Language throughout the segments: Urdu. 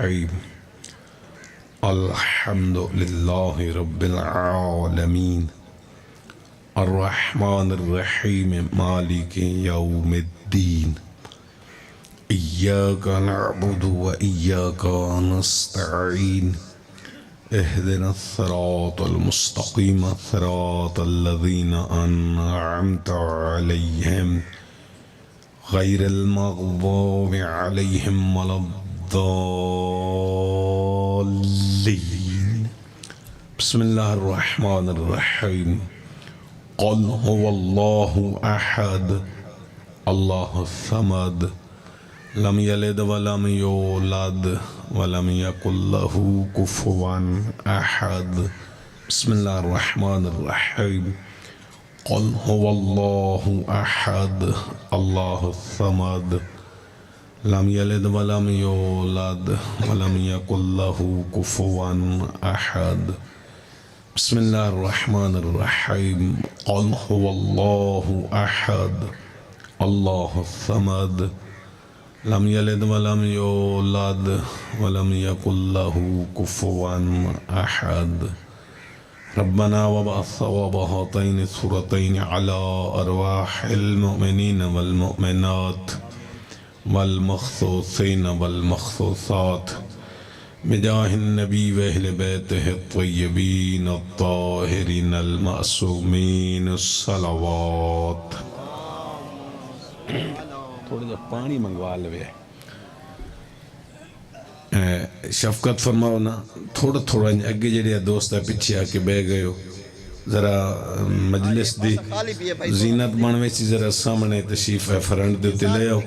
الرحيم الحمد لله رب العالمين الرحمن الرحيم مالك يوم الدين إياك نعبد وإياك نستعين اهدنا الصراط المستقيم صراط الذين أنعمت عليهم غير المغضوب عليهم ولا الضالين. بسم الله الرحمن الرحيم. قل هو الله أحد الله الصمد لم يلد ولم يولد ولم يكن له كفوا أحد. بسم الله الرحمن الرحيم. قل هو الله أحد الله الصمد لم يلد ولم يولد ولم يكن له كفوا أحد. بسم الله الرحمن الرحيم. قل هو الله أحد الله الصمد لم يلد ولم يولد ولم يكن له كفوا أحد. ربنا وبعث وبهاتين السورتين على أرواح المؤمنين والمؤمنات والمخصوصين والمخصوصات بجاه النبي وأهل بيته الطيبين الطاهرين المعصومين الصلوات. تھوڑا جا پانی منگوا لے شفقت فرماؤ نا تھوڑا تھوڑا اگے جڑے دوست پیچھے آ کے بہ گئے ہو ذرا مجلس دی زینت بنوے سی ذرا سامنے تشریف ہے فرنٹ دے تے لے آؤ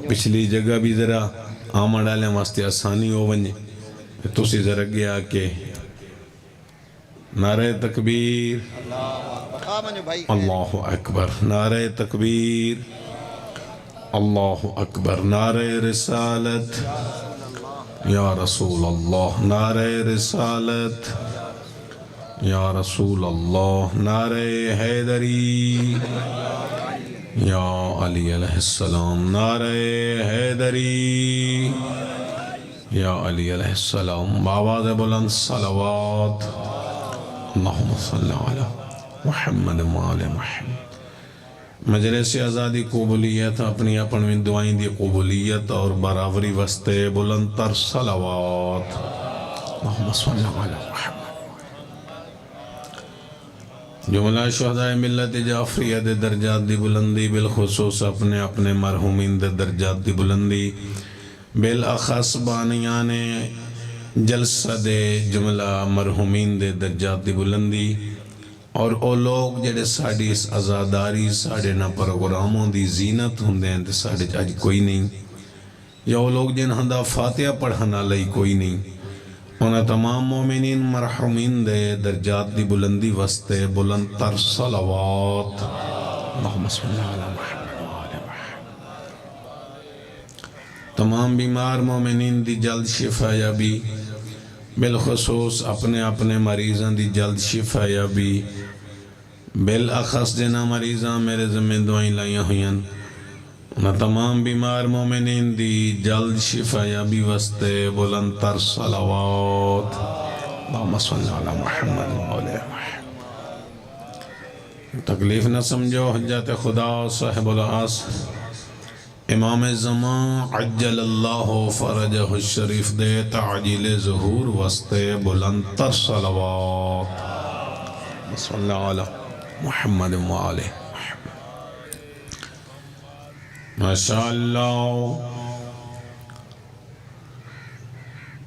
پچھلی جگہ بھی ذرا آمن والے واسطے آسانی ہو ونجے تسی ذرا اگے آ کے نعرہ تکبیر اللہ اکبر نعرہ تکبیر اللہ اکبر نعرہ رسالت یا رسول اللہ نعرہ رسالت یا رسول اللہ نعرہ حیدری یا علی علیہ السلام نعرہ حیدری یا علی علیہ السلام بآواز بلند صلوات اللہم صلی علی محمد وآل محمد. مجلس آزادی قبولیت اپنی اپنی دعائیں دی قبولیت اور برابری وستے بلند تر صلوات اللہم صلی علی محمد. جملہ شہداء ملت جعفریہ دے درجات دی بلندی بالخصوص اپنے اپنے مرحومین دے درجات دی بلندی بالاخص بانیان جلسہ دے جملہ مرحومین دے درجات دی بلندی اور او لوگ جڑے ساڑی اس ازاداری ساڑے نا پروگراموں دی زینت ہوندے ہیں تے ساڑے آج کوئی نہیں یا او لوگ جن ہندہ فاتحہ پڑھنا لئی کوئی نہیں انہاں تمام مومنین مرحومین دے درجات دی بلندی وستے بلند تر صلوات اللہم صلی علی محمد وآل محمد. تمام بیمار مومنین دی جلد شفا یا بھی بالخصوص اپنے اپنے مریضاں دی جلد شفا یا بھی بالاخص جنہ مریضاں میرے ذمہ دعائیں لائیاں ہوئیں انہاں تمام بیمار مومنین دی جلد شفا یا بھی وستے بلند تر صلوات اللہم صلی علی محمد وآل محمد. تکلیف نہ سمجھو حجت خدا صاحب العاص امام زمان عجل اللہ فرجہ الشریف دے تعجیل ظہور وستے بلند تر صلوات صلی علی محمد وآلہ محمد. ماشاءاللہ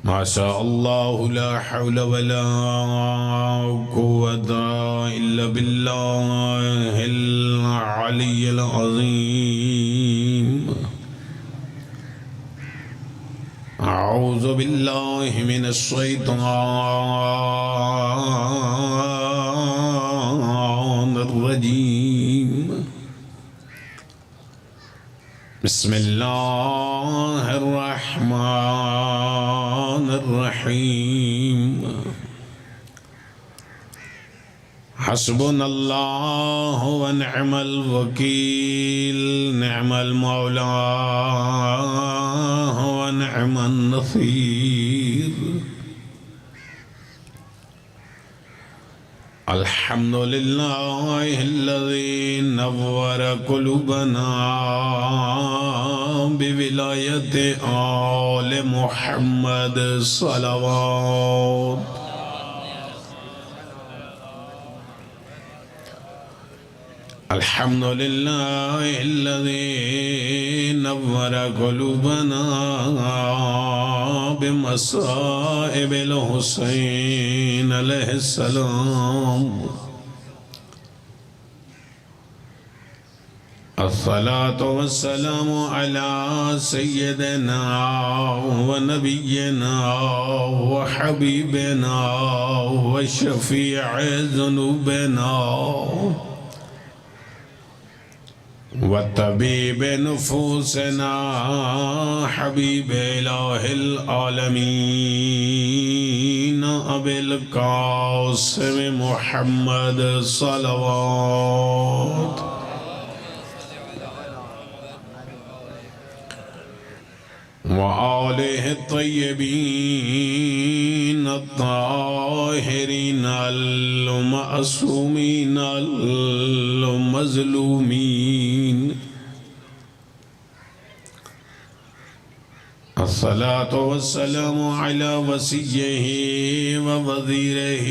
ماشاءاللہ لا حول ولا قوة الا باللہ العلی العظیم. اعوذ باللہ من الشیطان الرجیم. بسم اللہ الرحمن الرحیم. حسبنا اللہ ونعم الوکیل نعم المولا ونعم النصير الحمد لله الذي نور قلوبنا بولاية آل محمد صلوات الحمد لله الذي نور قلوبنا بمصائب الحسين عليه السلام الصلاة والسلام على سيدنا ونبينا وحبيبنا وشفيع ذنوبنا وطبيب نفوسنا حبيب إله العالمين أبي القاسم محمد صلوات وآله الطيبين الطاهرين المعصومين المظلومين الصلاة والسلام على وصيه ووزيره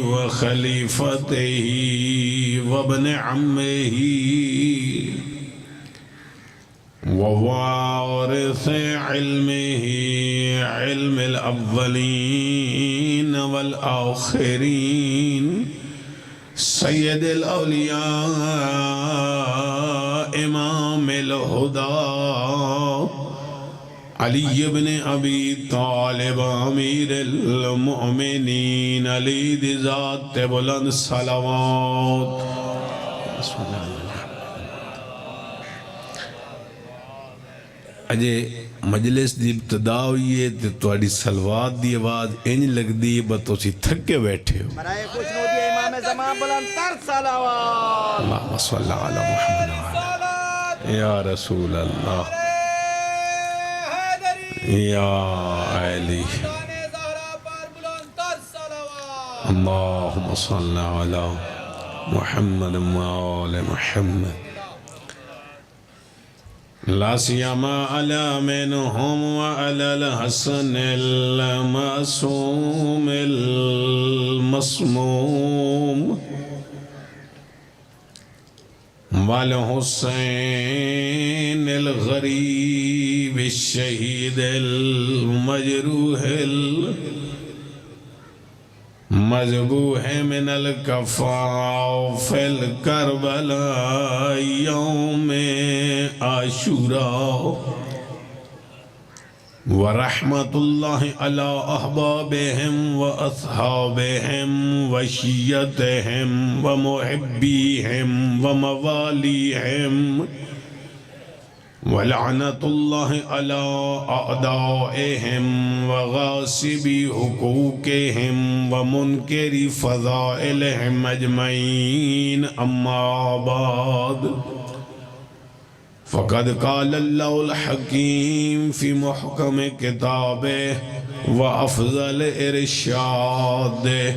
وخليفته وابن عمه ووارث علمه علم الأولين والآخرين سيد الأولياء إمام الهدى علي بن أبي طالب أمير المؤمنين علي ذات بلند صلوات اجے مجلس دی ابتدا ہوئی ہے تو اڑی سلوات دی آواز انج لگ دی بتو سی تھکے بیٹھے ہو برائے خوش نو دی امام زمان بلند تر صلوات اللہم صلی علی محمد یا رسول اللہ یا علی اللہم صلی علی محمد وآل محمد لا سيما على منهم وعلى الحسن المعصوم المصموم والحسين الغريب الشهيد المجروح مذبوح من الكفاء في الكربلاء يوم عاشوراء ورحمة الله على أحبابهم وأصحابهم وشيتهم ومحبيهم ومواليهم ولعنة الله على أعدائهم وغاصبي حقوقهم ومنكر فضائلهم أجمعين أما بعد فقد قال الله الحكيم في محكم كتابه وأفضل إرشاده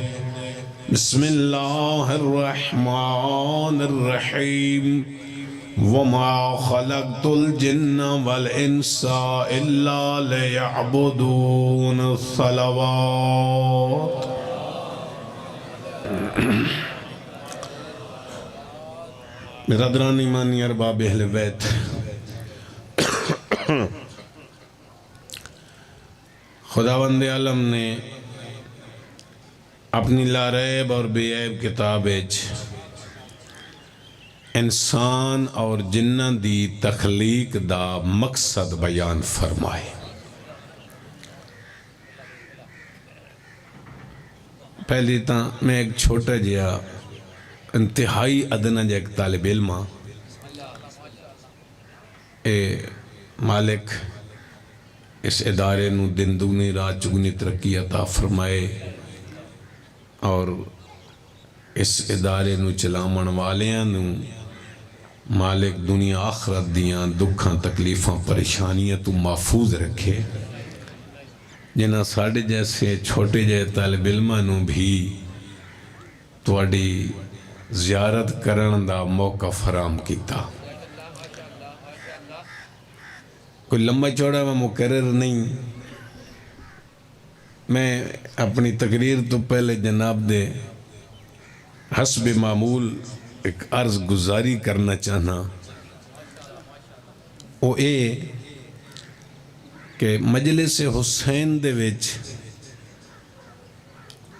بسم الله الرحمن الرحيم وما خلقت الجن والإنس إلا ليعبدون الصلوات برادران ایمانی ارباب اہل بیت خداوند عالم نے اپنی لا ریب اور بے عیب کتاب انسان اور جنہ دی تخلیق دا مقصد بیان فرمائے پہلی تا میں ایک چھوٹا جیا انتہائی ادنا جا ایک طالب علم اے مالک اس ادارے نو دن دگنی رات چگنی ترقی عطا فرمائے اور اس ادارے نو چلامن والیاں نو مالک دنیا آخرت دیاں دکھاں تکلیفاں پریشانیاں تو محفوظ رکھے جنہاں ساڑھے جیسے چھوٹے جائے طالب علمہ نو بھی تواڈی زیارت کرن دا موقع فراہم کیتا. کوئی لمبا چوڑا میں مقرر نہیں، میں اپنی تقریر تو پہلے جناب دے حسب معمول ایک عرض گزاری کرنا چاہنا. وہ اے کہ مجلس حسین دے وچ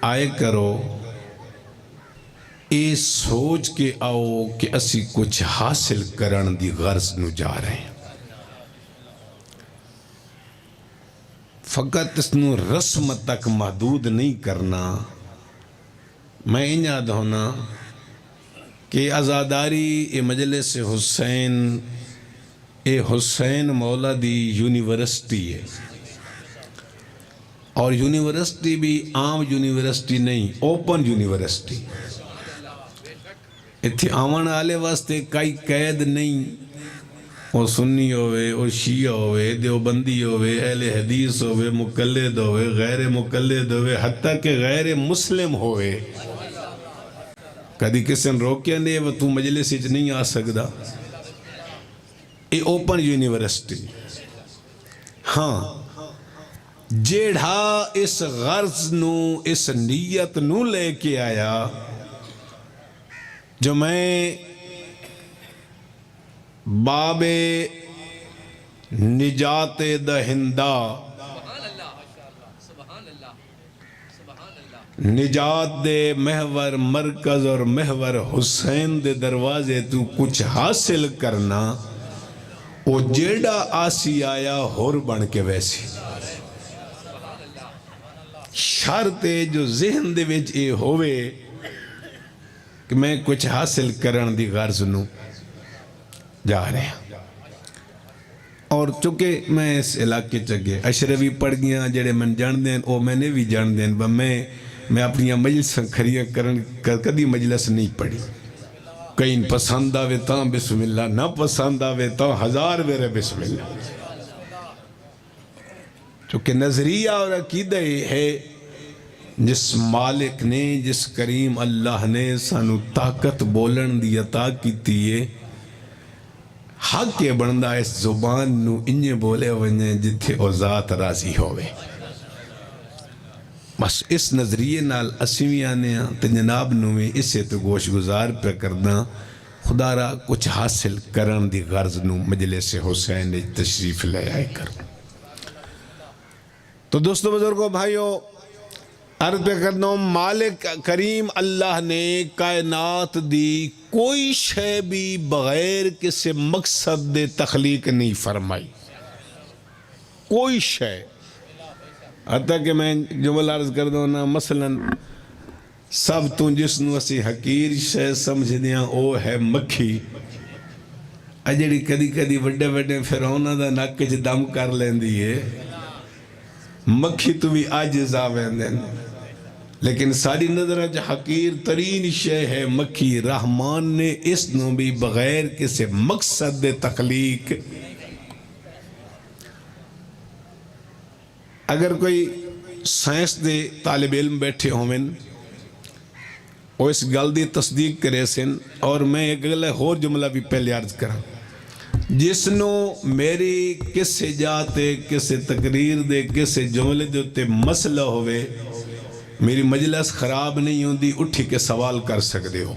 آئے کرو اے سوچ کے آؤ کہ اسی کچھ حاصل کرن دی غرض نو جا رہے ہیں. فقط اس نو رسم تک محدود نہیں کرنا. میں ان یاد ہونا کہ ازاداری اے مجلس حسین اے حسین مولا دی یونیورسٹی ہے، اور یونیورسٹی بھی عام یونیورسٹی نہیں، اوپن یونیورسٹی. اتھے آون آلے واسطے کئی قید نہیں، وہ سنی ہوئے، وہ شیعہ ہوئے، دیوبندی ہوئے، اہل حدیث ہوئے، مقلد ہوئے، غیر مقلد ہوئے، حتیٰ کہ غیر مسلم ہوئے. کدی کسی نے روکیا نہیں وہ تو مجلس وچ نہیں آ سکدا. یہ اوپن یونیورسٹی. ہاں جیڑھا اس غرض نو اس نیت نو لے کے آیا جو میں باب نجات دہندہ نجات دے محور مرکز اور محور حسین دے دروازے تو کچھ حاصل کرنا، وہ جیڑا آسی آیا ہور بن کے ویسی. شرط جو ذہن دے وچ اے ہوئے کہ میں کچھ حاصل کرن دی غرض نو جا رہے ہیں. اور چونکہ میں اس علاقے چگے اشرفی پڑھ گیا جڑے من جان دین او میں نے بھی جان دین. میں اپنی مجلس کھڑیاں کرن کدی مجلس نہیں پڑھی. کہیں پسند آوے تاں بسم اللہ، نہ پسند آوے تاں ہزار ویرے بسم اللہ. چونکہ نظریہ اور عقیدہ ہے جس مالک نے، جس کریم اللہ نے سانو طاقت بولن دی عطا کیتی ہے، حق کے بندہ اس زبان نو انجے بولے ونجے جتھے او ذات راضی ہوئے. بس اس نظریے نال اسیوی آنے ہیں تو جناب نو میں اسے تو گوش گزار پہ کرنا. خدا را کچھ حاصل کرن دی غرض نو مجلس حسین تشریف لے آئے کر. تو دوستو بزرگوں بھائیو، عرض پہ کرنا ہوں، مالک کریم اللہ نے کائنات دی کوئی شے بھی بغیر کسی مقصد دے تخلیق نہیں فرمائی. کوئی شے. حتیٰ کہ میں جملہ عرض کر دوں نا، مثلا سب تو جس نو اسی حقیر شے سمجھ دیاں او ہے مکھی. اجڑی کدی کدی وڈے وڈے فرعوناں دا نک وچ دم کر لیندی ہے، مکھی تو بھی عاجز آویندے، لیکن ساری نظرہ جو حقیر ترین شے ہے مکھی. رحمان نے اس نو بھی بغیر کسی مقصد دے تخلیق. اگر کوئی سائنس دے طالب علم بیٹھے ہوئے وہ اس گل دی تصدیق کرے سن، اور میں ایک گلہ اور جملہ بھی پہلے عرض کرا، جس نو میری کسے جاتے کسے تقریر دے کسے جملے دے تے مسئلہ ہوئے، میری مجلس خراب نہیں ہوندی، اٹھی کے سوال کر سکتے ہو.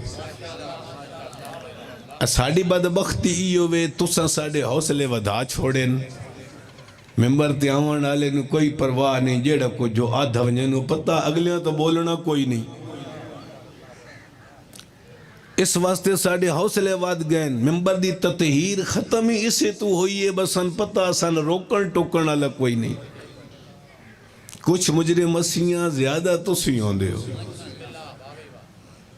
ساڑی بدبختی ای ہوئے تساں ساڑے حوصلے ودھا چھوڑیں، ممبر تے آون والے نو کوئی پرواہ نہیں، جیڑا کو جو آدھا ونجے نو پتہ اگلیاں تو بولنا کوئی نہیں. اس واسطے ساڑے حوصلے ود گئے. ممبر دی تطہیر ختم ہی اسے تو ہوئی ہے، بس ان پتہ سن روکن ٹوکن والا کوئی نہیں. کچھ مجرم مسیحیاں زیادہ تو سی ہوندے ہو.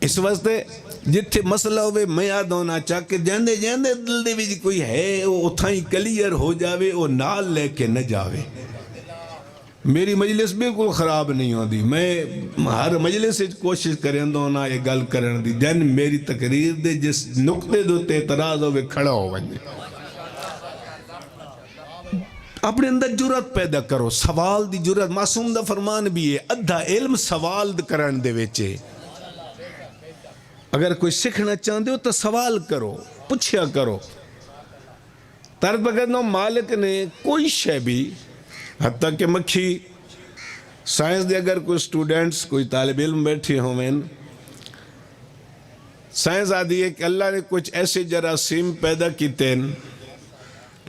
اس واسطے جتھے مسئلہ ہوئے میں یاد ہونا چاہ کہ جاندے جاندے دل دے وچ کوئی ہے وہ اتھائی کلیئر ہو جاوے، وہ نال لے کے نہ جاوے. میری مجلس بالکل خراب نہیں ہوندی، میں ہر مجلس کوشش کریں دو نا یہ گل کرن دی، جن میری تقریر دے جس نقطے دو تے اعتراض ہوئے کھڑا ہو ونجے. اپنے اندر جرات پیدا کرو، سوال دی جرات. معصوم دا فرمان بھی ہے ادھا علم سوال کرن دے وچے. اگر کوئی سیکھنا چاہتے ہو تو سوال کرو، پوچھیا کرو. تر بگدنو مالک نے کوئی شے بھی، حتیٰ کہ مکھی سائنس دے اگر کوئی سٹوڈنٹس کوئی طالب علم بیٹھے ہوئے، سائنس آدھی ہے کہ اللہ نے کچھ ایسے جراثیم پیدا کیتے ہیں،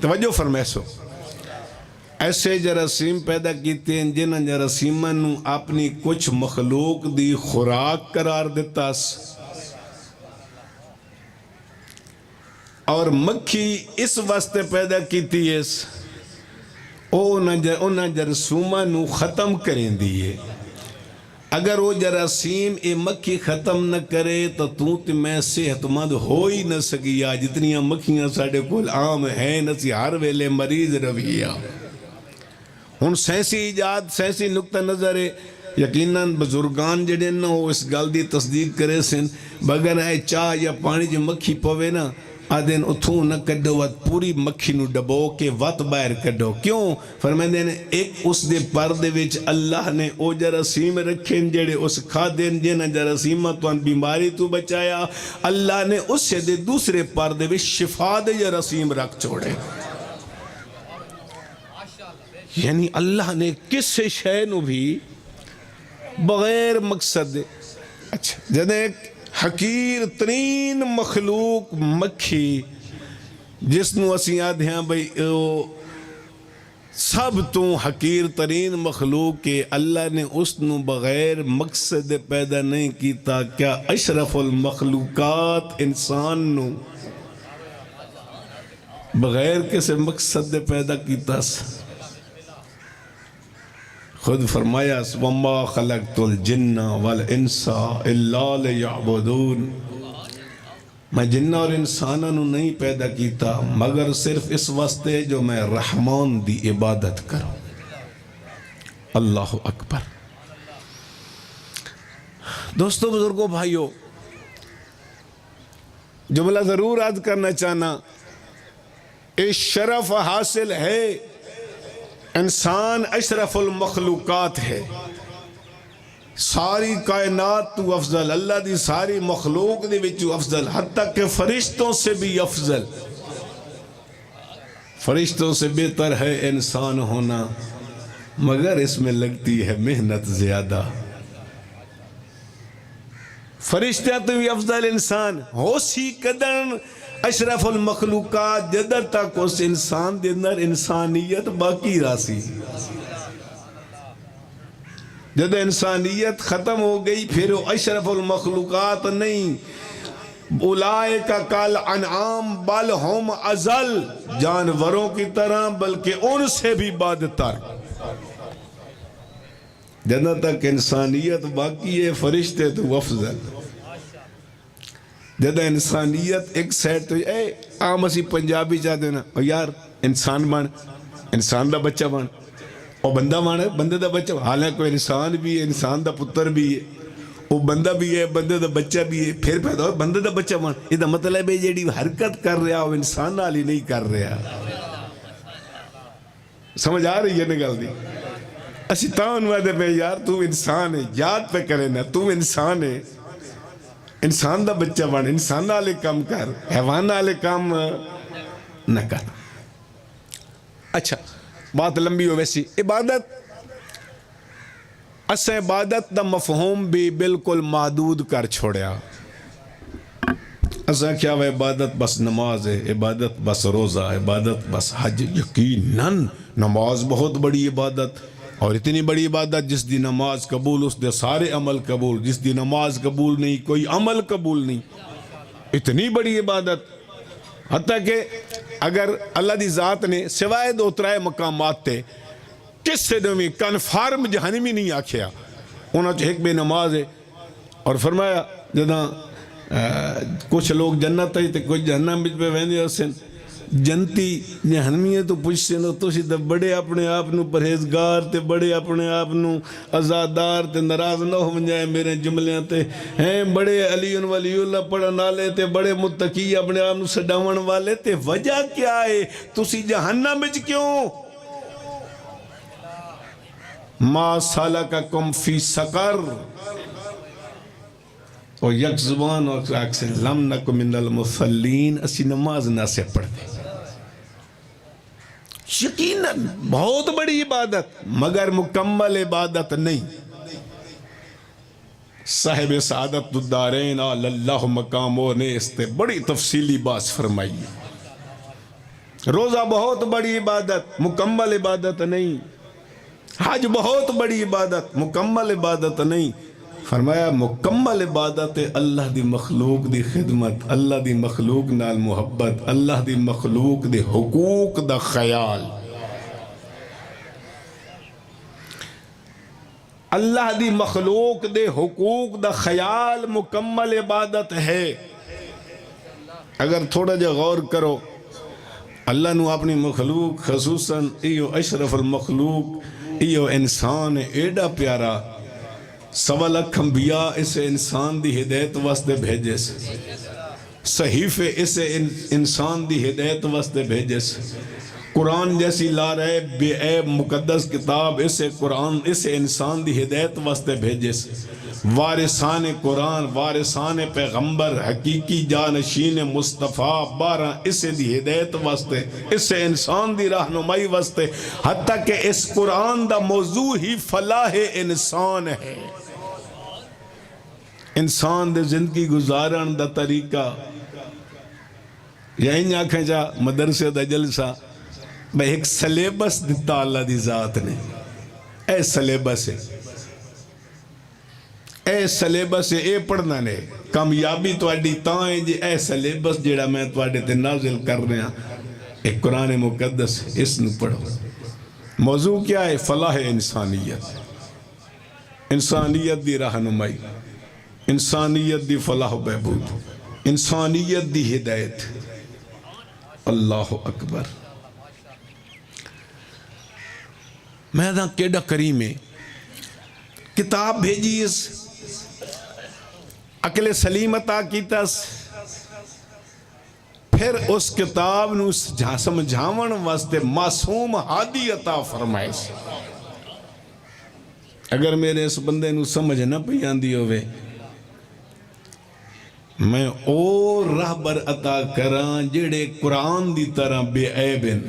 توجہ فرمیسو، ایسے جراثیم پیدا کیتے ہیں جنہاں جراثیماں نو اپنی کچھ مخلوق دی خوراک قرار دیتا اور مکھی اس واسطے پیدا کیتی ہے انہاں جراثیماں نو ختم کریں دیئے. اگر وہ جراثیم اے مکھی ختم نہ کرے تو تے میں صحت مند ہو ہی نہ سکیا. جتنیاں مکھیاں ساڑھے کول عام ہیں نسی ہر ویلے مریض رویہ. ہن سائنسی ایجاد سائنسی نقطہ نظر ہے، یقیناً بزرگان جڑے نا وہ اس گل دی تصدیق کرے سن، بغیر اے چاہ یا پانی جو مکھی پوے نا آدھین اتھوں نہ کڈو وات پوری مکھی نو ڈبو کے وات باہر کڈو. کیوں؟ فرمائیں نے ایک اس دے پردے وچ اللہ نے او جراثیم رکھیں جڑے اس کھا دین جنہ جراثیمہ تو ان بیماری تو بچایا. اللہ نے اس سے دے دوسرے پردے وچ شفا دے جراثیم رکھ چھوڑے. یعنی اللہ نے کس شے نو بھی بغیر مقصد دے. اچھا جد ایک حقیر ترین مخلوق مکھی جس نو اسی آدھے ہیں بھئی سب تو حقیر ترین مخلوق کے اللہ نے اس نو بغیر مقصد پیدا نہیں کیتا. کیا اشرف المخلوقات انسان نو بغیر کسے مقصد پیدا کیتا. خود فرمایا وَمَا خَلَقْتُ الْجِنَّ وَالْإِنسَ إِلَّا لِيَعْبُدُونَ، میں جنہ اور انسانوں نہیں پیدا کیتا مگر صرف اس واسطے جو میں رحمان دی عبادت کروں. اللہ اکبر. دوستو بزرگوں بھائیو، جملہ ضرور عرض کرنا چاہنا، اس شرف حاصل ہے، انسان اشرف المخلوقات ہے، ساری کائنات تو افضل، اللہ دی ساری مخلوق دی وچو افضل، حتیٰ کہ فرشتوں سے بھی افضل. فرشتوں سے بہتر ہے انسان ہونا، مگر اس میں لگتی ہے محنت زیادہ. فرشتہ تو بھی افضل انسان ہو سی قدر اشرف المخلوقات جدر تک اس انسان دے اندر انسانیت باقی راسی. جد انسانیت ختم ہو گئی پھر وہ اشرف المخلوقات نہیں. اولئک کل انعام بل ہم ازل، جانوروں کی طرح بلکہ ان سے بھی بدتر. جدر تک انسانیت باقی ہے فرشتے تو افضل. جدہ انسانیت ایک سیٹ تو اے عام اسی پنجابی چاہتے ہیں نا یار انسان بن، انسان دا بچہ بن، اور بندہ بن بندے دا بچہ، حالانکہ کوئی انسان بھی ہے، انسان دا پتر بھی ہے، وہ بندہ بھی ہے، بندے دا بچہ بھی ہے، پھر پیدا ہو بندے دا بچہ بن. یہ دا مطلب ہے جیڑی حرکت کر رہا وہ انسان والی نہیں کر رہا. سمجھ آ رہی ہے نا گل دی؟ اسی تاؤن وعدے پہ یار تو انسان ہے، یاد پہ کرے نا تو انسان ہے، انسان دا بچہ بن، انسان والے کام کر، حیوان والے کام نہ کر. اچھا بات لمبی ہو ویسی. عبادت اسے عبادت دا مفہوم بھی بالکل محدود کر چھوڑیا. اسا کیا وہ عبادت بس نماز ہے، عبادت بس روزہ، عبادت بس حج. یقیناً نماز بہت بڑی عبادت، اور اتنی بڑی عبادت جس دی نماز قبول اس دے سارے عمل قبول، جس دی نماز قبول نہیں کوئی عمل قبول نہیں. اتنی بڑی عبادت حتیٰ کہ اگر اللہ دی ذات نے سوائے دو ترائے مقامات تے کس سے دومی کنفارم جہنمی نہیں آکھیا. انہاں چاہے ایک بے نماز ہے، اور فرمایا جدہ کچھ لوگ جنت ہے تو کچھ جہنم بچ پہ ویندے حسن جنتی جہنمی ہے تو پوچھتے ہیں تو اسی بڑے اپنے آپ نو پرہیزگار تے بڑے اپنے آپ نو ازادار تے ناراض نہ ہو جائے میرے جملے تے ہیں، بڑے علی ولی اللہ پڑھن والے تے بڑے متقی اپنے آپ نو سڈاون والے تے وجہ کیا ہے؟ تسی جہنم وچ کیوں؟ ما سالککم فی سقر، اور یک زبان اور اکثر لم نکن من المصلین، اسی نماز نہ سے پڑھتے. یقیناً بہت بڑی عبادت مگر مکمل عبادت نہیں. صاحب سعادت الدارین اللہ مقاموں نے اس سے بڑی تفصیلی بات فرمائی. روزہ بہت بڑی عبادت مکمل عبادت نہیں، حج بہت بڑی عبادت مکمل عبادت نہیں. فرمایا مکمل عبادت اللہ دی مخلوق دی خدمت، اللہ دی مخلوق نال محبت، اللہ دی مخلوق دے حقوق دا خیال. اللہ دی مخلوق دے حقوق دا خیال مکمل عبادت ہے. اگر تھوڑا جا غور کرو، اللہ نو اپنی مخلوق خصوصاً ایو اشرف المخلوق ایو انسان ایڈا پیارا، 1.25 لاکھ انبیاء اسے انسان دی ہدایت واسطے بھیجے سے، صحیفے اسے انسان دی ہدایت واسطے بھیجے سے، قرآن جیسی لا رہے بے عیب مقدس کتاب اسے قرآن اسے انسان دی ہدایت واسطے بھیجے سے، وارثان قرآن وارثان پیغمبر حقیقی جانشین مصطفیٰ 12 اسے دی ہدایت واسطے، اسے انسان دی رہنمائی واسطے، حتیٰ کہ اس قرآن دا موضوع ہی فلاح انسان ہے. انسان دے زندگی گزارن دا طریقہ، یہی آنکھیں جا مدرسے دا جلسہ میں ایک سلیبس دیتا اللہ دی ذات نے. اے سلیبس ہے، اے سلیبس ہے، اے پڑھنا نے کامیابی تو اڈی تائیں جی اے سلیبس جیڑا میں تو اڈے تے نازل کر رہے ہیں ایک قرآن مقدس ہے، اس نے پڑھو. موضوع کیا ہے؟ فلاح انسانیت، انسانیت دی رہنمائی، انسانیت دی فلاح و بہبود، انسانیت دی ہدایت. اللہ اکبر. میں دا کیڑا کریم ہے، کتاب بھیجی اس عقل سلیم عطا کیتا، پھر اس کتاب نو سمجھاون واسطے معصوم ہادی عطا فرمائے. اگر میرے اس بندے نو سمجھ نہ پئی آندی ہوئے، میں اور راہبر عطا کراں جڑے قرآن دی طرح بے عیب ہیں.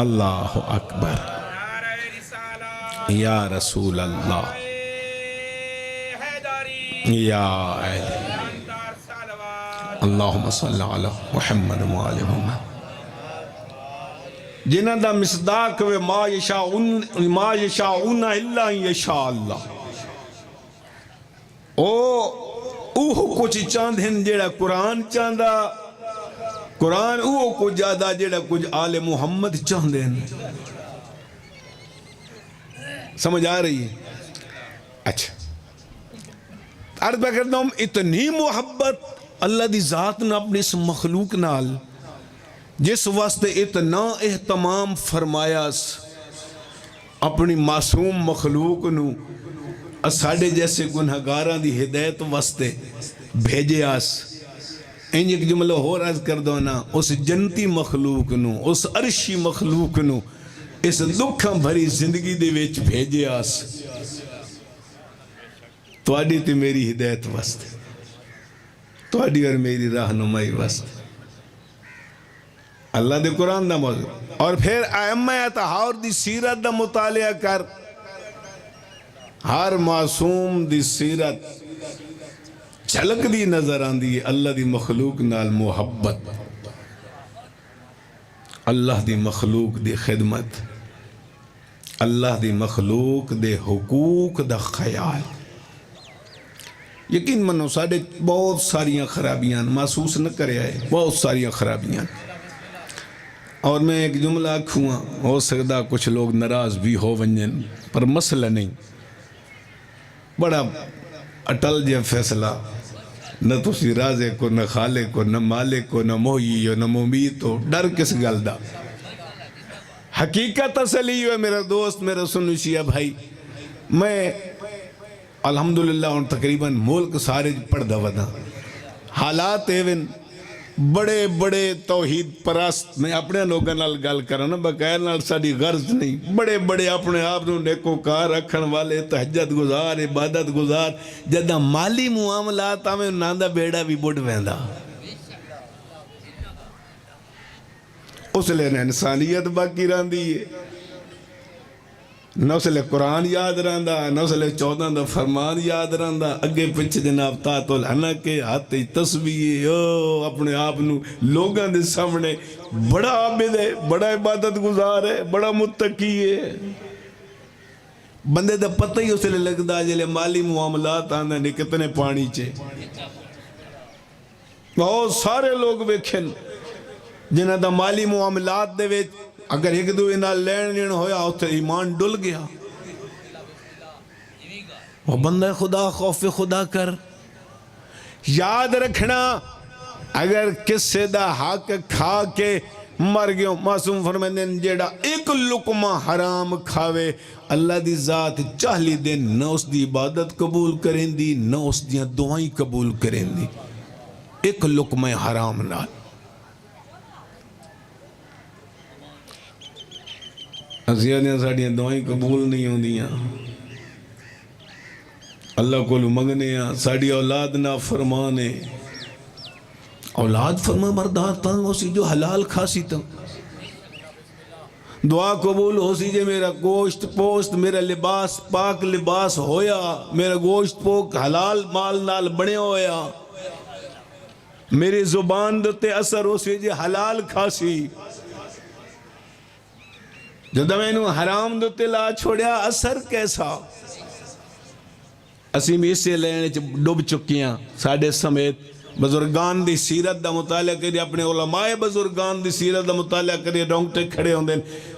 اللہ اکبر. یا رسول اللہ، یا اللہم صلی علی محمد وآل محمد. جنہ دا مصداق وے ما یشاؤن الا یشاء اللہ. اوہ کچھ چاند ہیں جیڑا قرآن چاندہ، قرآن اوہ کچھ جادہ جیڑا کچھ آل محمد چاندے ہیں. سمجھ آ رہی ہے؟ اچھا عرض میں کرتا ہوں، اتنی محبت اللہ دی ذات نے اپنے اس مخلوق نال، جس واسطے اتنا اہتمام فرمایا اپنی معصوم مخلوق نو ساڑھے جیسے گنہگاراں دی ہدایت واسطے بھیجے آس. انج ایک جملہ ہو رہا کر دو نا، اس جنتی مخلوق نو، اس عرشی مخلوق نو اس دکھاں بھری زندگی دے ویچ بھیجے آس تو آڈی تے میری ہدایت واسطے، تو آڈی اور میری رہنمائی واسطے. اللہ دے قرآن دا موضوع. اور پھر ائمہ اطہار دی سیرت دا مطالعہ کر، ہر معصوم دی سیرت جھلک دی نظر آن دی. اللہ دی مخلوق نال محبت، اللہ دی مخلوق دی خدمت، اللہ دی مخلوق دے حقوق دا خیال. یقین منو ساڑھے بہت ساریاں خرابیاں محسوس نہ کرے آئے، بہت ساریاں خرابیاں. اور میں ایک جملہ کھواں، ہو سکتا کچھ لوگ ناراض بھی ہو ونجن، پر مسئلہ نہیں. بڑا اٹل جے فیصلہ، نہ تسی رازے کو، نہ خالے کو، نہ مالک کو، نہ موہی ہو، نہ ممید ہو. ڈر کس گل دا؟ حقیقت اصلی ہے میرا دوست، میرا سنوشیہ بھائی. میں الحمدللہ ان تقریباً ملک سارے پڑھ دا ودا، حالات ایون بڑے بڑے توحید پرست میں اپنے لوگوں نال گل کرنا بغیر نال ساری غرض نہیں بڑے بڑے اپنے آپ نو نیکوکار رکھن والے تہجد گزار عبادت گزار جداں مالی معاملات آویں ناں دا بیڑا بھی بڑھ ویندا اس لیے انسانیت باقی رہندی ہے نہ اس لیے قرآن یاد رہندا نہ اس لیے 14 دا فرمان یاد رہندا اگے پیچھے جناب طاعت الحنہ کے ہاتھ تسبیح او اپنے آپ نو لوگاں دے سامنے بڑا عابد ہے بڑا عبادت گزار ہے بڑا متقی ہے بندے دا پتہ ہی اس لیے لگدا جلے مالی معاملات آندے نے کتنے پانی چے بہت سارے لوگ ویکھن جنہاں دا مالی معاملات دے وچ اگر ایک دو انہاں لین لین ہویا اتھے ایمان ڈل گیا وہ بندہ خدا خوف خدا کر یاد رکھنا اگر کسے دا حق کھا کے مر گئے معصوم فرمائندے جیڑا ایک لقمہ حرام کھاوے اللہ دی ذات 40 دن نہ اس دی عبادت قبول کریں دی نہ اس دی دعائیں قبول کریں دی ایک لقمہ حرام نال اسیادیاں ساڑیاں دعائیں قبول نہیں ہوں دیاں اللہ کو مگنے ہیں ساڑی اولاد نہ فرمانے اولاد فرما بردار تنگ ہو سی جو حلال کھاسی تنگ دعا قبول ہو سی جے میرا گوشت پوست میرا لباس پاک لباس ہویا میرا گوشت پوک حلال مال نال بنے ہویا میری زبان دتے اثر ہو سی جے حلال کھاسی جدہ میں انہوں حرام دو تلا چھوڑیا اثر کیسا اسیم اس سے لینے ڈوب چکیاں ساڑھے سمیت بزرگان دی سیرت دا مطالعہ کریے اپنے علماء بزرگان دی سیرت دا مطالعہ کریے رونگٹے کھڑے ہوں دیں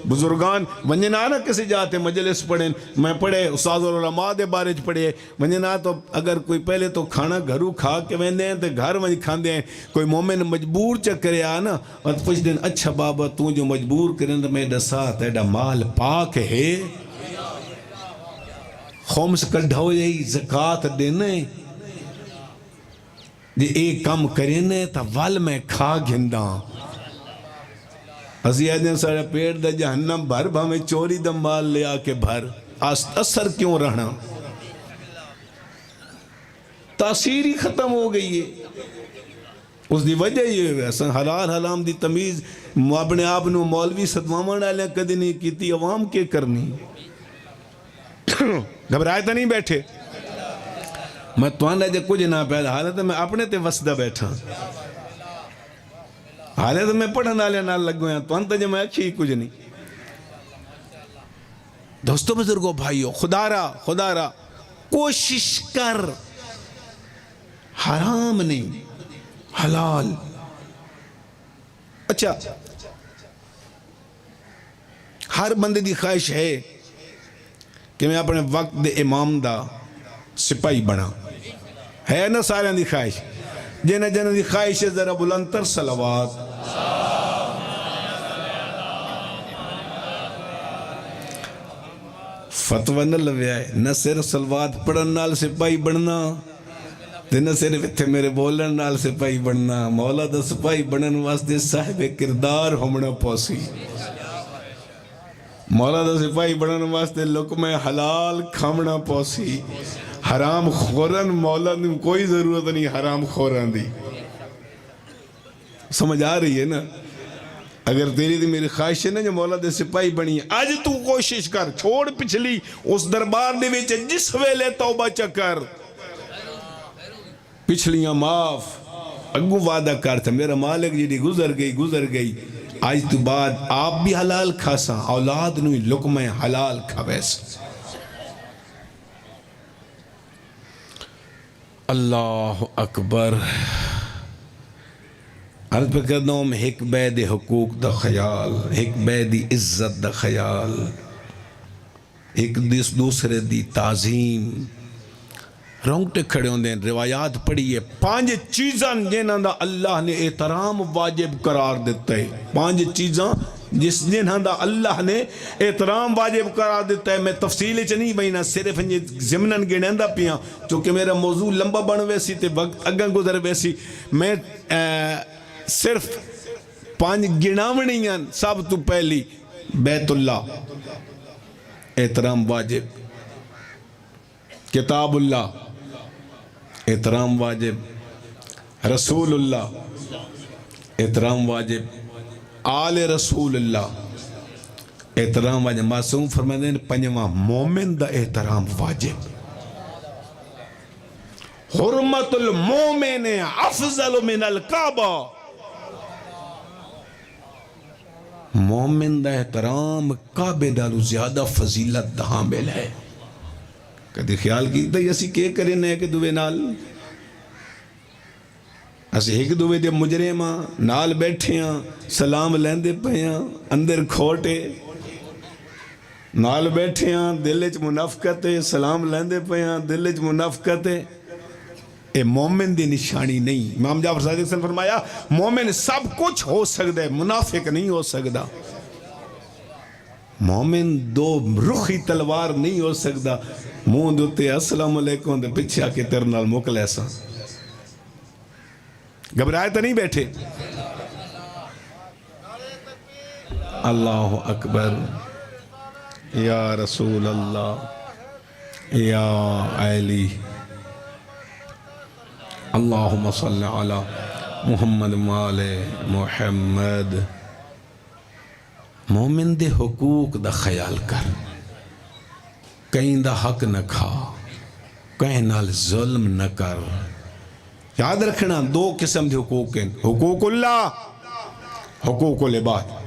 بزرگان ونجنا نہ کسی جاتے مجلس پڑھیں میں پڑھے استاد العلماء دے بارے پڑھے ونجنا تو اگر کوئی پہلے تو کھانا گھروں کھا کے ویندے ہیں تو گھر ونج کھاندے ہیں کوئی مومن مجبور چکرے آنا اور کچھ دن اچھا بابا تو جو مجبور کریں تو میں ڈسات ایڈا مال پاک ہے خمس کڑھو جائی زکاة دینے دی ایک کم کرینے تا وال میں کھا گھنداں ازیادیں سارے پیڑ دا جہنم بھر بھامیں چوری دا مال لے آکے بھر اثر کیوں رہنا تاثیر ہی ختم ہو گئی ہے اس دی وجہ یہ ہے حلال حرام دی تمیز اپنے آپ نو مولوی صدمامہ ڈالیں کدی نہیں کیتی عوام کے کرنی گھبرائے تو نہیں بیٹھے میں توان رہے جے کچھ نہ پیدا حالت میں اپنے تے وسدہ بیٹھا حالت میں پڑھن آلے نال لگ گئے ہیں توان تے جے میں اچھی کچھ نہیں دوستو بزرگو بھائیو خدا را کوشش کر حرام نہیں حلال اچھا ہر بندے دی خواہش ہے کہ میں اپنے وقت دے امام دا سپاہی بنا ہے نا سارے دی خواہش جنہ دی خواہش ہے ذرا بلندتر صلوات فتوہ نہ لویا ہے نہ صرف صلوات پڑھن نال سپاہی بننا نہ صرف اتھے میرے بولن نال سپاہی بننا مولا دا سپاہی بنن واسطے صاحب کردار ہومنا پوسی مولا دا سپاہی بنن واسطے لقمہ حلال کھامنا پوسی حرام خورن مولا نے کوئی ضرورت نہیں حرام خورن دی سمجھ آ رہی ہے نا اگر تیری دی میری خواہش ہے نا جو مولا دے سپاہی بنی ہے آج تو کوشش کر چھوڑ پچھلی اس دربار دے ویچے جس ویلے توبہ چکر پچھلیاں معاف اگو وعدہ کرتا میرا مالک جی گزر گئی آج تو بعد آپ بھی حلال کھاسا اولاد نوی لقمہ حلال کھویس اللہ اکبر عرض پہ کہتا ہوں ایک بید حقوق دا خیال ایک بید عزت دا خیال ایک دوسرے دی تعظیم رونگٹے کھڑے ہوں دیں روایات پڑھئے 5 چیزاں جنہاں دا اللہ نے احترام واجب قرار دیتا ہے 5 چیزاں جنہاں دا اللہ نے احترام واجب قرار دیتا ہے میں تفصیل چنی بہینا صرف زمنن گنیں دا پیاں چونکہ میرا موضوع لمبا بن ویسی تے وقت اگن گزر ویسی میں صرف 5 گناونیاں سب تو پہلی بیت اللہ احترام واجب کتاب اللہ احترام واجب رسول اللہ احترام واجب آل رسول اللہ احترام واجب معصوم فرمائے ہیں 5واں مومن دا احترام واجب حرمت المومن افضل من الکعبہ مومن دا احترام کعبے دالو زیادہ فضیلت دا حامل ہے کدی خیال کیتا ہے اسی کے کریں ہے کہ دوے نال اسی ایک دوے دے مجرماں نال بیٹھیاں سلام لیندے پیاں اندر کھوٹے نال بیٹھیاں دل وچ منافقت ہے سلام لیندے پیاں دل وچ منافقت ہے اے مومن دی نشانی نہیں امام جعفر صادق نے فرمایا مومن سب کچھ ہو سکتا ہے منافق نہیں ہو سکتا مومن دو رخی تلوار نہیں ہو سکتا منہ دوتے السلام علیکم دے پیچھے آکے تیرے نال موکل ایسا گھبرائے تو نہیں بیٹھے اللہ اکبر یا رسول اللہ یا علی اللہم صلی علی محمد وآل محمد مومن دے حقوق دا خیال کر کہیں دا حق نہ کھا کہیں نال ظلم نہ کر یاد رکھنا 2 قسم دے حقوق ہیں حقوق اللہ حقوق العباد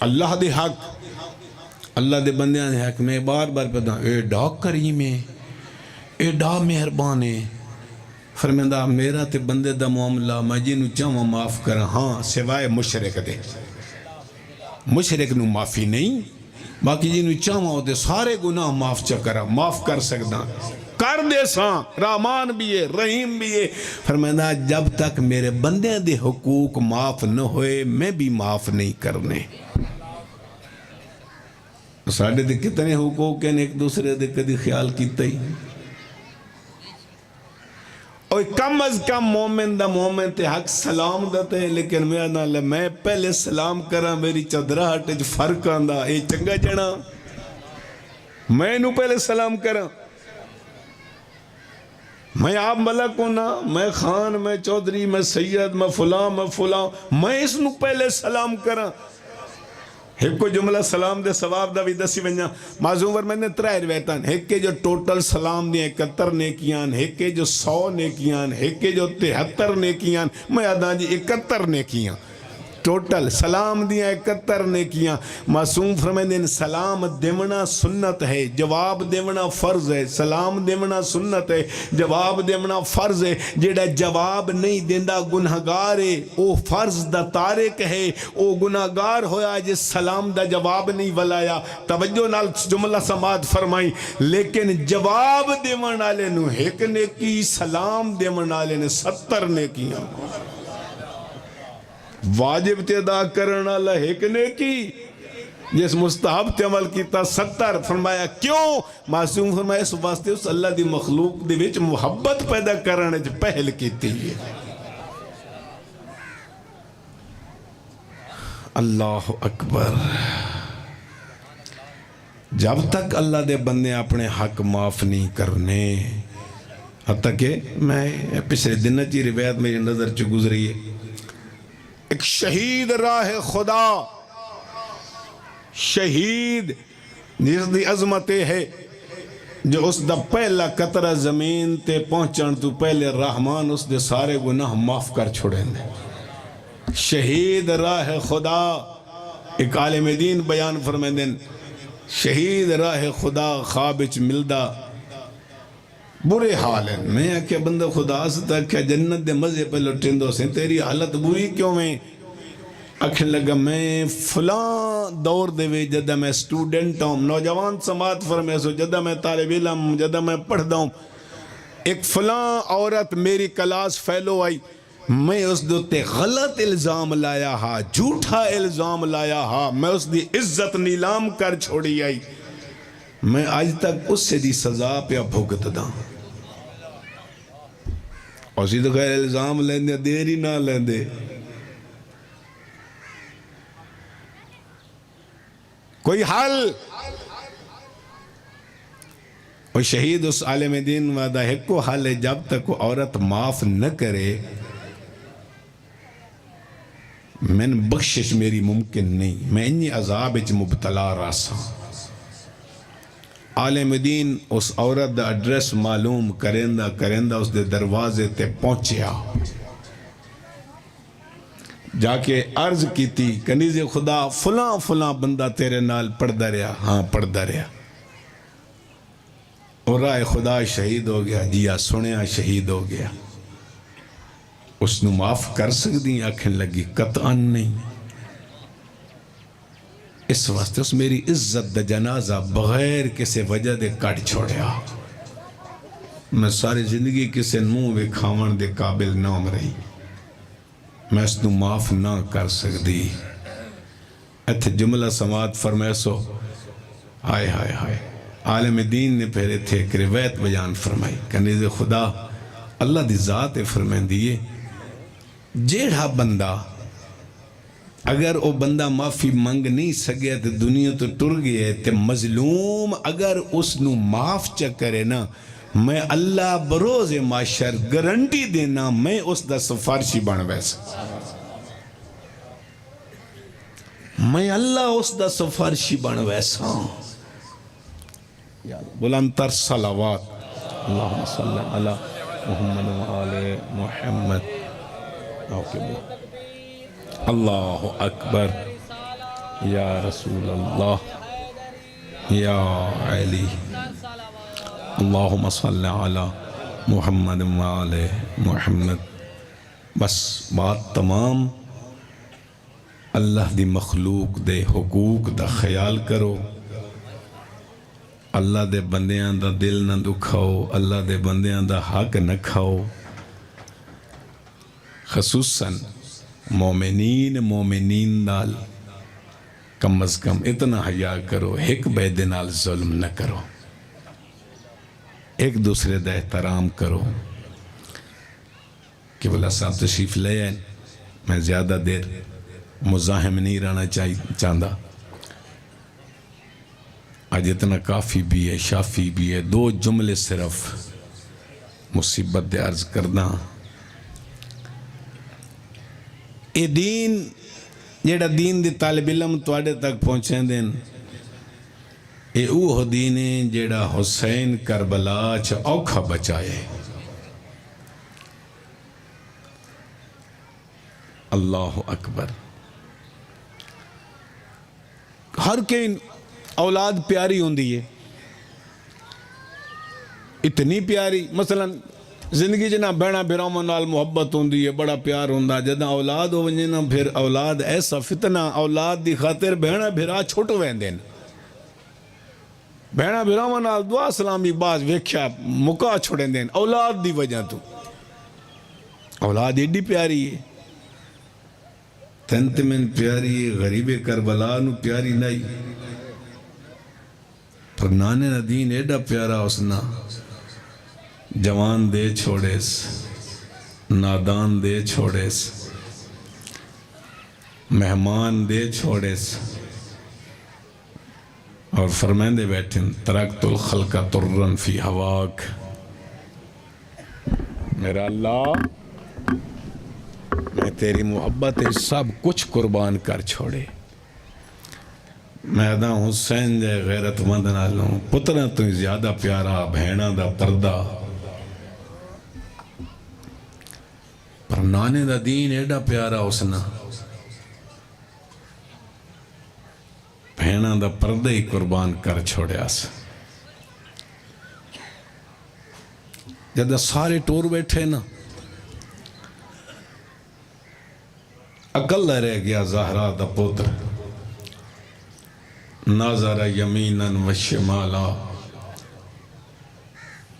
اللہ دے حق اللہ دے بندیاں دے حق میں بار بار پتا اے ڈا کریم ہے اے ڈا مہربان ہے فرمیندہ میرا تے بندے دا معاملہ میں جنہوں چاہوں معاف کرا ہاں سوائے مشرک دے مشرک نو معافی نہیں باقی جنہوں چاہوں ہوتے سارے گناہ معاف چکرا معاف کر سکتا کر دے ساں رحمان بھی ہے رحیم بھی ہے فرمیندہ جب تک میرے بندے دے حقوق معاف نہ ہوئے میں بھی معاف نہیں کرنے ساڑھے دے کتنے حقوق ہیں ایک دوسرے دے کدی خیال کیتا ہی اور کم از کم مومن دا مومن تے حق سلام دتے ہیں لیکن میں پہلے سلام کرا میری چودراہٹ جو فرق آندہ اے چنگا جنا میں نو پہلے سلام کرا میں آپ ملک ہونا میں خان میں چودری میں سید میں فلاں میں اس نو پہلے سلام کرا ایک کو جملہ سلام دے ثواب دا بھی دسی ونجا معذوم ور میں نے 3 روایتاں ایک کے جو ٹوٹل سلام دیں 71 نیکیاں ایک کے جو 100 نیکیاں ایک کے جو 73 نیکیاں میں ادا جی 71 نیکیاں ٹوٹل سلام دیا 71 نیکیاں معصوم فرمائیں دیں سلام دیونا سنت ہے جواب دیونا فرض ہے سلام دیونا سنت ہے جواب دیونا فرض ہے جیڑا جواب نہیں دیندہ گناہگار ہے او فرض دا تارک ہے او گناہگار ہویا جس سلام دا جواب نہیں ولایا توجہ نال جملہ سماعت فرمائیں لیکن جواب دیونا لے نو ایک نیکی سلام دیونا لے نے 70 نیکیاں واجب تے ادا کرنا ایک نیکی جس مستحب تے عمل کیتا 70 فرمایا کیوں معصوم فرمایا اس واسطے اس اللہ دی مخلوق دی وچ محبت پیدا کرنے جو پہل کیتی ہے اللہ اکبر جب تک اللہ دے بندے اپنے حق معاف نہیں کرنے حتیٰ کہ میں پچھلے دن چی روایت میری نظر چ گزری ہے ایک شہید راہ خدا شہید جس دی عظمت ہے جو اس دا پہلا قطرہ زمین تے پہنچن تو پہلے رحمان اس دے سارے گناہ معاف کر چھوڑیں دے شہید راہ خدا ایک عالم دین بیان فرمائیں دیں شہید راہ خدا خوابچ ملدہ برے حال ہیں میں کہ بندہ خدا ستا کہ جنت دے مزے پہ لٹیں دو سے تیری حالت بری کیوں میں اکھن لگا میں فلاں دور دے وے جدہ میں سٹوڈنٹ ہوں نوجوان سماعت فرمے سو جدہ میں طالب علم جدہ میں پڑھ دوں ایک فلاں عورت میری کلاس فیلو آئی میں اس دوتے غلط الزام لایا ہا جھوٹا الزام لایا ہا میں اس دی عزت نیلام کر چھوڑی آئی میں آج تک اس سے دی سزا پہ بھگت دا اسی تو خیر الزام لیندے دیر ہی نہ لیندے کوئی حل وہ شہید اس عالم دین وعدہ ہے کو حل ہے جب تک وہ عورت معاف نہ کرے میں بخشش میری ممکن نہیں میں انی عذاب اچ مبتلا راسا عالم دین اس عورت دا ایڈریس معلوم کرندہ اس دے دروازے تے پہنچیا جا کے عرض کی تھی کنیز خدا فلاں بندہ تیرے نال پڑھدا رہا ہاں پڑھدا رہا اور رائے خدا شہید ہو گیا جیا سنیا شہید ہو گیا اس نو معاف کر سکتی آکھن لگی قطعاً نہیں اس واسطے اس میری عزت دا جنازہ بغیر کسی وجہ دے کٹ چھوڑیا میں ساری زندگی کسی منہ وکھاون دے قابل نہ رہی میں اس نو معاف نہ کر سکتی ایتھے جملہ سماعت فرمائے سو ہائے ہائے ہائے عالم دین نے پھر ایتھے ایک روایت بیان فرمائی کنیز خدا اللہ دی ذات فرمائیں دیئے جیڑا بندہ اگر وہ بندہ معافی منگ نہیں سکیا تو دنیا تو ٹر گیا ہے تو مظلوم اگر اس نو معاف چکرے نا میں اللہ بروز معاشر گارنٹی دینا میں اس دا سفارشی بن ویسا میں اللہ اس دا سفارشی بن ویسا بلندتر صلوات اللہم صلی علی محمد و آل محمد اللہ اکبر یا رسول اللہ یا علی اللہم صلی علی محمد و آل محمد بس بات تمام اللہ دی مخلوق دے حقوق دا خیال کرو اللہ دے بندیاں دا دل نہ دکھاؤ اللہ دے بندیاں دا حق نہ کھاؤ خصوصاً مومنین نال کم از کم اتنا حیا کرو ایک بیدے نال ظلم نہ کرو ایک دوسرے دا احترام کرو کہ بلا صاحب تشریف لے آئیں میں زیادہ دیر مزاحم نہیں رہنا چاہتا آج اتنا کافی بھی ہے شافی بھی ہے دو جملے صرف مصیبت دے عرض کرنا اے دین جیڑا دین دی طالب علم تواڈے تک پہنچیں دین اے اوہ دین ہے جیڑا حسین کربلا چا اوکھا بچائے اللہ اکبر ہر کہیں اولاد پیاری ہوندی ہے اتنی پیاری مثلا زندگی جنا بہنا بھراواں نال محبت ہوندی ہے بڑا پیار ہوندا جداں اولاد ہو ونجے نا پھر اولاد ایسا فتنہ اولاد دی خاطر بہنا بھرا چھٹ ویندے بہنا بھراواں نال دعا سلامی باز ویکھیا مکا چھوڑیندے اولاد دی وجہ تو اولاد ایڈی پیاری ہے تنت من پیاری غریب کربلا نو پیاری نہیں پر نانے ندین ایڈا پیارا اسنا جوان دے چھوڑیس نادان دے چھوڑیس مہمان دے چھوڑیس اور فرمائندے بیٹھیں ترکت الخلق ترن فی ہواک میرا اللہ میں تیری محبت سب کچھ قربان کر چھوڑے میں دا حسین جے غیرت مند نالوں پترہ تو زیادہ پیارا بھینا دا پردہ پر نانے دا دین ایڈا پیارا اسنا بھینا دا پردہ ہی قربان کر چھوڑے آسا جدہ سارے ٹور بیٹھے نا اکلہ رہ گیا زہرا دا پوتر ناظر یمیناً و شمالا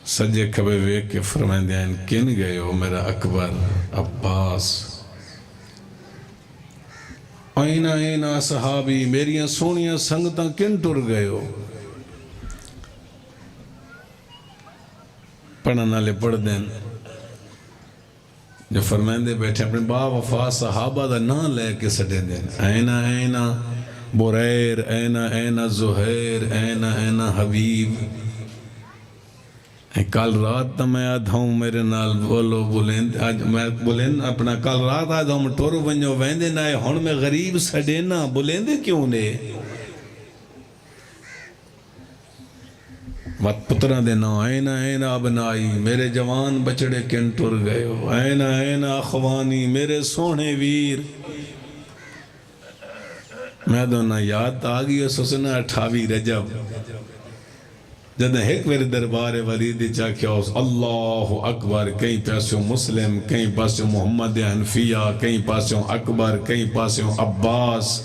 سجے کبھے ویک کے فرمائیں دیا ان کن گئے ہو میرا اکبر عباس آئینہ صحابی میریاں سونیاں سنگتاں کن ٹر گئے ہو پڑھنا نالے پڑھ دیں جو فرمائندے بیٹھے اپنے با وفا صحابہ دا نام لے کے سٹے دین اینا اینا بریر اینا اینا زہیر اینا اینا حبیب کل رات تا میں آدھا ہوں میرے نال بولو بولین آج میں بولین اپنا کل رات آدھا ہوں ٹورو بنجو ویندے نائے ہون میں غریب سڑے نا بولین دے کیوں نے وقت پتران دے نا اینا اینا ابنائی میرے جوان بچڑے کن ٹر گئے ہو اینا اینا اخوانی میرے سونے ویر میں دونا یاد آگئی سسنا 28 رجب جدہ ایک میرے دربار ولیدی چاکیا اس اللہ اکبر کہیں پاسوں مسلم کہیں پاسوں محمد حنفیہ کہیں پاسوں اکبر کہیں پاسوں عباس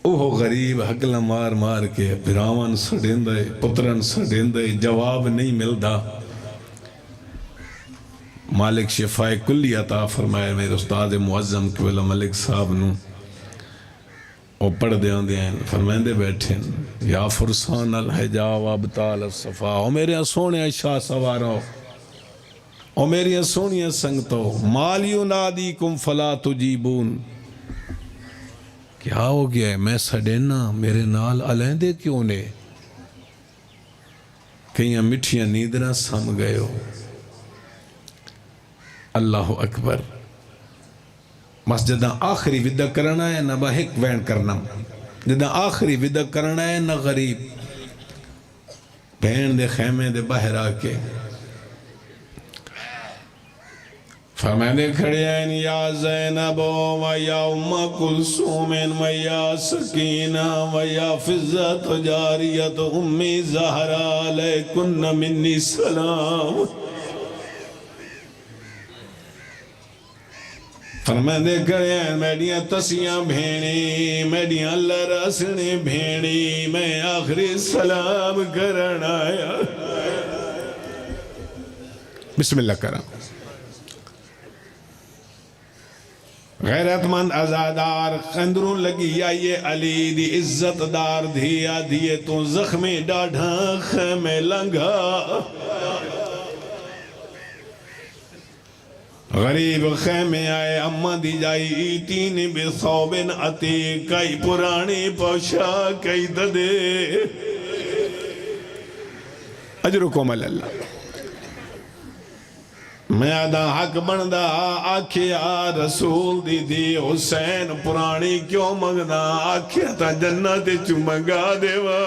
اوہ غریب حقل مار مار کے براون سڑیندے پترن سڑیندے جواب نہیں ملدا مالک شفاء کلی عطا فرمائے میرے استاد معظم قبلہ ملک صاحب نو وہ پڑھ دے آن دے ہیں فرمائندے بیٹھیں یا فرسان الحجاب ابطال الصفا او میرے سونے شاہ سوارو او میرے سونے سنگتو مالیو نادیکم فلا تجیبون کیا ہو گیا ہے میں سڑینا میرے نال علیندے کیوں نے کہیں مٹھیاں نیدرہ سم گئے ہو اللہ اکبر مسجدہ آخری ودہ کرنا ہے نہ بہک وین کرنا جدہ آخری ودہ کرنا ہے نہ غریب بہن دے خیمے دے باہر آکے فرمائے کھڑے ہیں یا زینب و یا ام کلثوم و یا سکینہ و یا فضت و جاریت امی زہرا علیکن منی سلام فرمائے کھڑے ہیں میڈیاں تسیاں بھینی میڈیاں لرسنے بھینی میں آخری سلام کرنا آیا بسم اللہ کرام غیرت مند ازادار خندروں لگی آئیے علی دی عزت دار دھیا دیئے تو زخمی ڈاڑھا خیمے لنگا غریب خیمے آئے اماں دی جائی ایتین بثوبن عتیق کئی پرانی پوشا کئی ددے اجرکم اللہ میں آدھا حق بندہ آکھیا رسول دی دی حسین پرانی کیوں منگدا آکھیا تا جنت چو منگا دیوا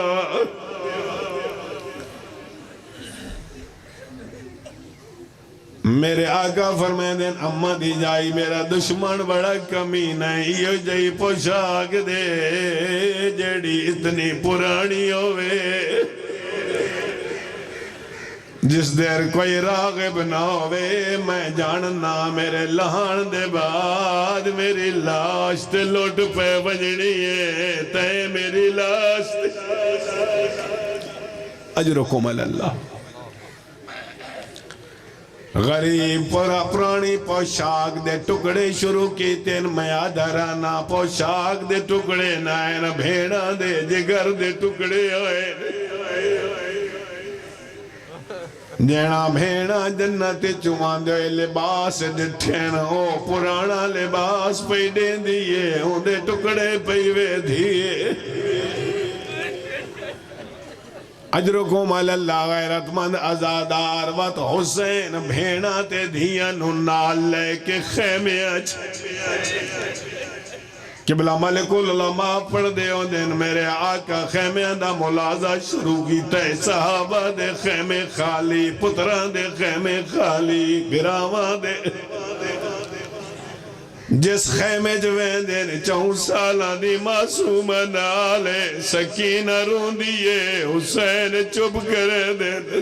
میرے آقا فرمائے دین اماں دی جائی میرا دشمن بڑا کمینہ یہ جائی پوشاک دے جڑی اتنی پرانی ہوئے جس دیر کوئی راغب نہ ہوئے میں جاننا میرے لہان دے بعد میری لاش تے لوٹ پہ بجنی ہے تے میری لاش تے اجرکم اللہ غریب پورا پرانی پوشاک دے ٹکڑے شروع کی تین میں آدھرانا پوشاک دے ٹکڑے نائن بھیڑا دے جگر دے ٹکڑے ہوئے جینا بھیڑا جنت چوان دے لباس ڈٹھین ہو پرانا لباس پیڑے دیئے ہوں دے ٹکڑے پیوے دیئے اجرکم اللہ غیرت مند ازادار وط حسین بھیڑا تے دھیاں نال لے کے خیمے اچھ قبلہ ملک العلماء پڑھ دے ہوں دن میرے آقا خیمے دا ملازہ شروع کی تے صحابہ دے خیمے خالی پتران دے خیمے خالی گراوان دے جس خیمے جوین دین 4 سالان دی معصوم نالے سکینہ رون دیئے حسین چپ کرے دین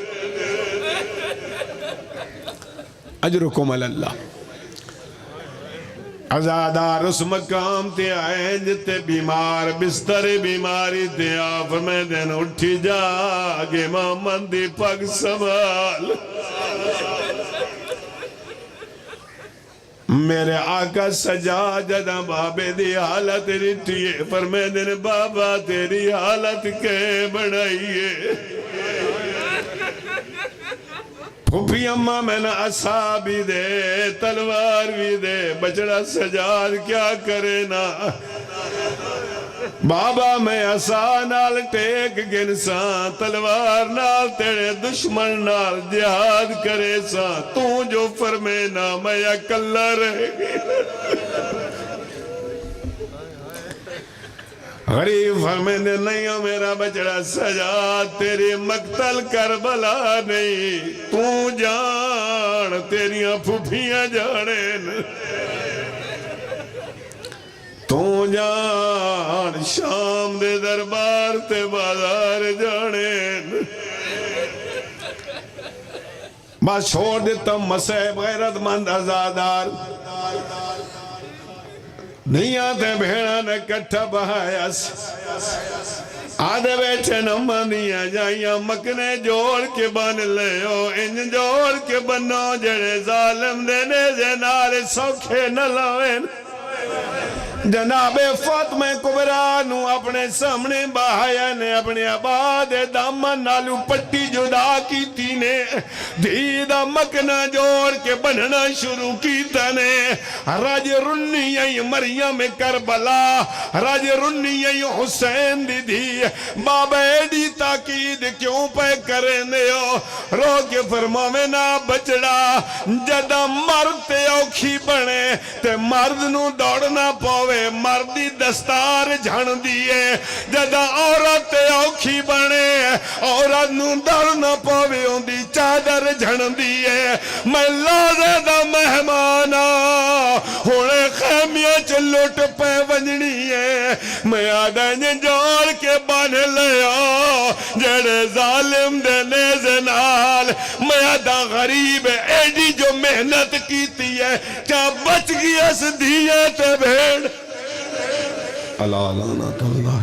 اجرکم اللہ ازادار اس مقام تے آئے جتے بیمار بستر بیماری تے آپ میں دن اٹھی جاگے محمد دی پگ سوال میرے آقا سجا جدہ بابے دی حالت رٹھئے فرمائے دن بابا تیری حالت کے بڑھائیے پھوپھی اماں میں نہ عصا بھی دے تلوار بھی دے بچڑا سجاد کیا کرے نا بابا میں عصا نال ٹیک گنساں تلوار نال تیرے دشمن نال جہاد کرے ساں تو جو فرمے نا میں اکلا رہے غریب فرمیندے نہیں ہو میرا بچڑا سجاد تیری مقتل کربلا نہیں تو جان تیریاں پھوپھیاں جانیں تو جان شام دے دربار تے بازار جانیں بس چھوڑ دیتا مسیب غیرت مند ازادار نہیں آتے بھیڑا نے کٹھا بہایاس آدھے بیٹھے نمانیاں جائیاں مکنے جوڑ کے بن لے ان جوڑ کے بنو جڑے ظالم دینے زینارے سوکھے نہ لاویں جناب فاطمہ کبرا نو اپنے سامنے بہایا نے اپنے آباد دامن نالو پٹی جدا کی تینے دیدہ مکنہ جوڑ کے بننا شروع کی تنے راج رنی ای مریم کربلا راج رنی ای حسین دی دی بابا ایڈی تاکید کیوں پہ کریں دے رو کے فرماوے نا بچڑا جدہ مرد تے اوکھی بنے تے مرد نو دوڑنا پاوے مردی دستار جھن دیئے جدہ عورت اوکھی بنے عورت نو دوڑنا پاوے ہوں دی چادر جھن دیئے میں لازے دا مہمانا ہونے خیمیاں چلوٹ پہ ونجنی ہے میں آدھیں جوڑ کے بانے لیا جڑے ظالم دے نیزنال میں آدھا غریب ایڈی جو محنت کیتی ہے کیا بچ گئی اس دیئے تے بھیڑ اللہ لعنت اللہ